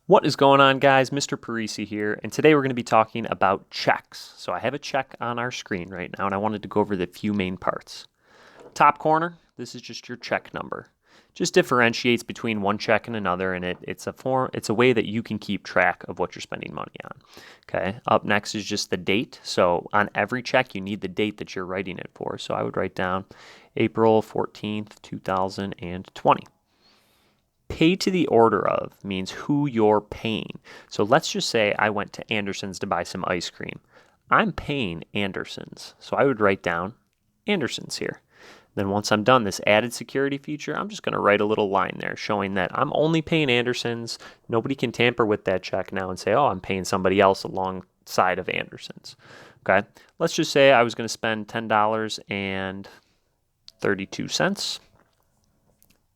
What is going on, guys? Mr. Parisi here, and today we're going to be talking about checks. So I have a check on our screen right now, and I wanted to go over the few main parts. Top corner, this is just your check number. Just differentiates between one check and another, and it's a way that you can keep track of what you're spending money on. Okay. Up next is just the date. So on every check, you need the date that you're writing it for. So I would write down April 14th, 2020. Pay to the order of means who you're paying. So let's just say I went to Anderson's to buy some ice cream. I'm paying Anderson's. So I would write down Anderson's here. Then once I'm done this added security feature, I'm just going to write a little line there showing that I'm only paying Anderson's. Nobody can tamper with that check now and say, oh, I'm paying somebody else alongside of Anderson's. Okay. Let's just say I was going to spend $10.32.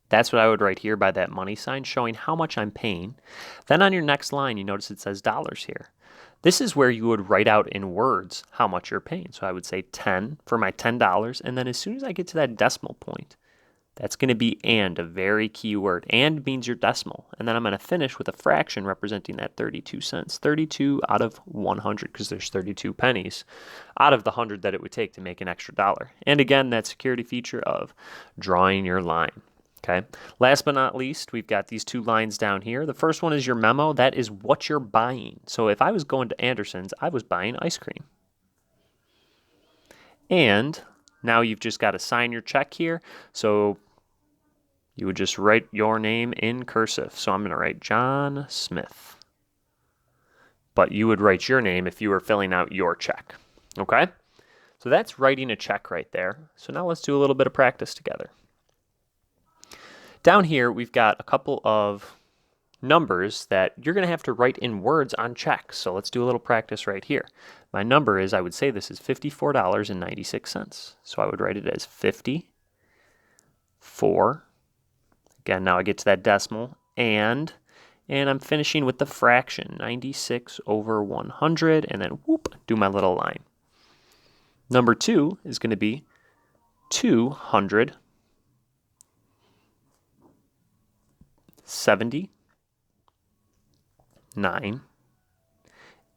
That's what I would write here by that money sign, showing how much I'm paying. Then on your next line, you notice it says dollars here. This is where you would write out in words how much you're paying. So I would say 10 for my $10, and then as soon as I get to that decimal point, that's going to be and, a very key word. And means your decimal. And then I'm going to finish with a fraction representing that 32 cents. 32 out of 100, because there's 32 pennies out of the 100 that it would take to make an extra dollar. And again, that security feature of drawing your line. Okay. Last but not least, we've got these two lines down here. The first one is your memo. That is what you're buying. So if I was going to Anderson's, I was buying ice cream. And now you've just got to sign your check here. So you would just write your name in cursive. So I'm going to write John Smith. But you would write your name if you were filling out your check. Okay? So that's writing a check right there. So now let's do a little bit of practice together. Down here, we've got a couple of numbers that you're going to have to write in words on checks. So let's do a little practice right here. My number is, I would say this is $54.96. So I would write it as 54. Again, now I get to that decimal, and I'm finishing with the fraction, 96 over 100, and then whoop, do my little line. Number 2 is going to be 279,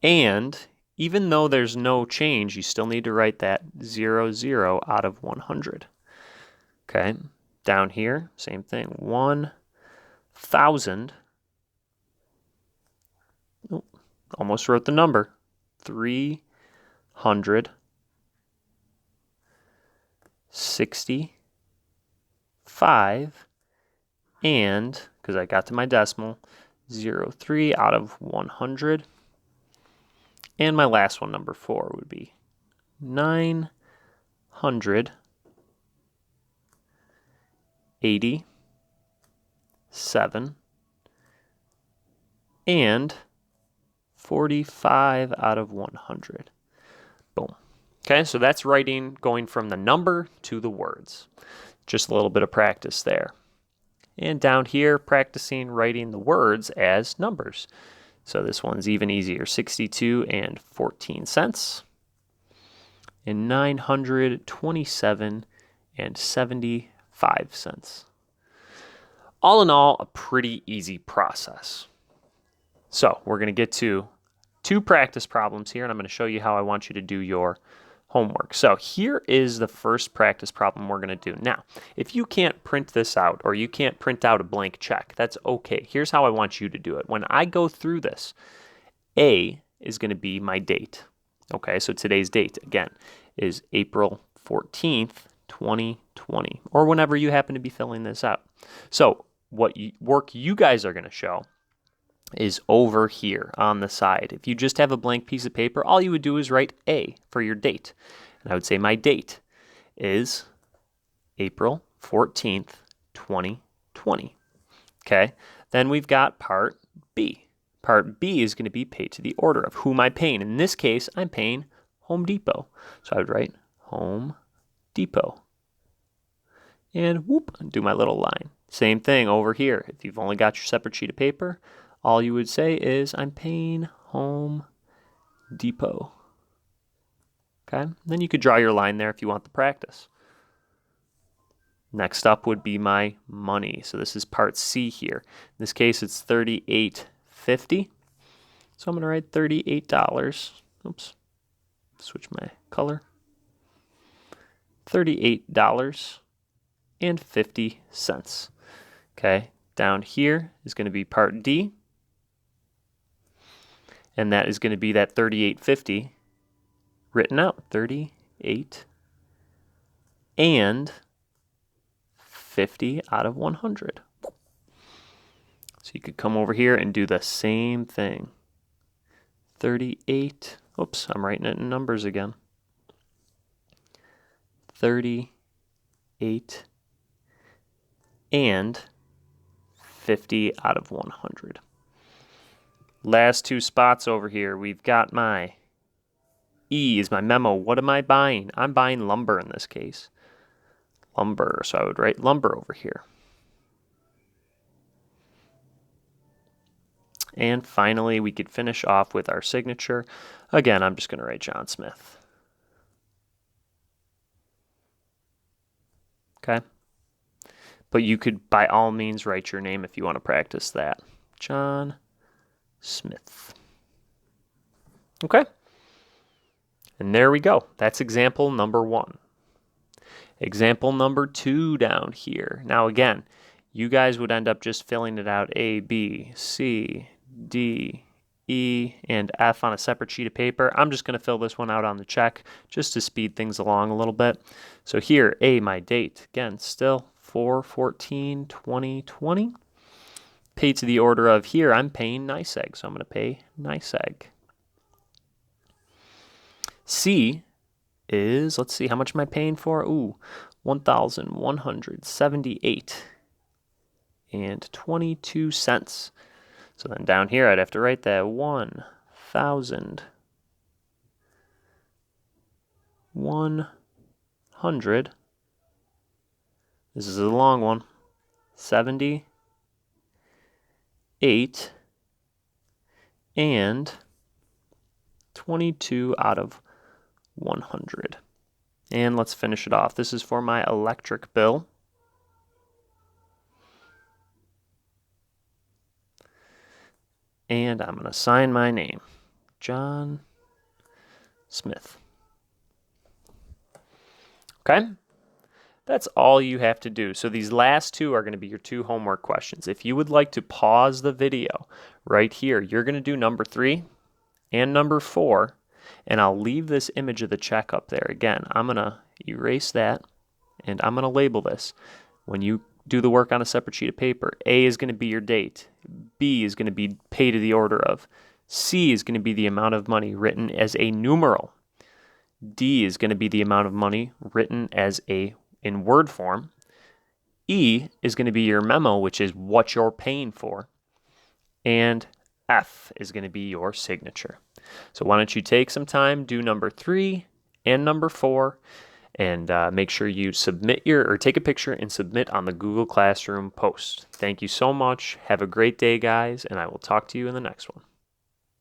and even though there's no change, you still need to write that 00 out of 100. Okay, down here, same thing, 1,000. Oh, almost wrote the number, 365, and because I got to my decimal, 03 out of 100. And my last one, number 4, would be 987 and 45 out of 100. Boom. Okay, so that's writing going from the number to the words. Just a little bit of practice there. And down here, practicing writing the words as numbers. So this one's even easier, 62 and 14 cents, and 927 and 75 cents. All in all, a pretty easy process. So we're going to get to 2 practice problems here, and I'm going to show you how I want you to do your homework. So here is the first practice problem we're going to do. Now, if you can't print this out or you can't print out a blank check, that's okay. Here's how I want you to do it. When I go through this, A is going to be my date. Okay, so today's date, again, is April 14th, 2020, or whenever you happen to be filling this out. So what work you guys are going to show is over here on the side. If you just have a blank piece of paper, all you would do is write A for your date. And I would say my date is April 14th, 2020. Okay, then we've got part B. Part B is going to be pay to the order of who am I paying. In this case, I'm paying Home Depot. So I would write Home Depot. And whoop, do my little line. Same thing over here. If you've only got your separate sheet of paper, all you would say is, I'm paying Home Depot. Okay? Then you could draw your line there if you want the practice. Next up would be my money. So this is part C here. In this case, it's $38.50. $38.50. So I'm going to write $38. Oops. Switch my color. $38.50. Okay, down here is going to be part D, and that is going to be that $38.50 written out. 38 and 50 out of 100. So you could come over here and do the same thing. 38, oops, I'm writing it in numbers again. 38 and 50 out of 100. Last two spots over here, we've got my E is my memo. What am I buying? I'm buying lumber in this case. Lumber, so I would write lumber over here. And finally, we could finish off with our signature. Again, I'm just going to write John Smith. Okay? But you could, by all means, write your name if you want to practice that. John Smith. Okay? And there we go. That's example number 1. Example number 2 down here. Now again, you guys would end up just filling it out A, B, C, D, E, and F on a separate sheet of paper. I'm just going to fill this one out on the check just to speed things along a little bit. So here, A, my date. Again, still 4/14/2020. Pay to the order of here, I'm paying NYSEG, so I'm going to pay NYSEG. C is, let's see, how much am I paying for? Ooh, $1,178.22. So then down here, I'd have to write that 1,100. This is a long one. 78 and 22 out of 100. And let's finish it off. This is for my electric bill. And I'm going to sign my name, John Smith. Okay? That's all you have to do. So these last two are going to be your 2 homework questions. If you would like to pause the video right here, you're going to do number 3 and number 4, and I'll leave this image of the check up there. Again, I'm going to erase that, and I'm going to label this. When you do the work on a separate sheet of paper, A is going to be your date, B is going to be pay to the order of, C is going to be the amount of money written as a numeral, D is going to be the amount of money written as in word form, E is going to be your memo, which is what you're paying for, and F is going to be your signature. So why don't you take some time, do number 3 and number 4, and make sure you submit take a picture and submit on the Google Classroom post. Thank you so much. Have a great day, guys, and I will talk to you in the next one.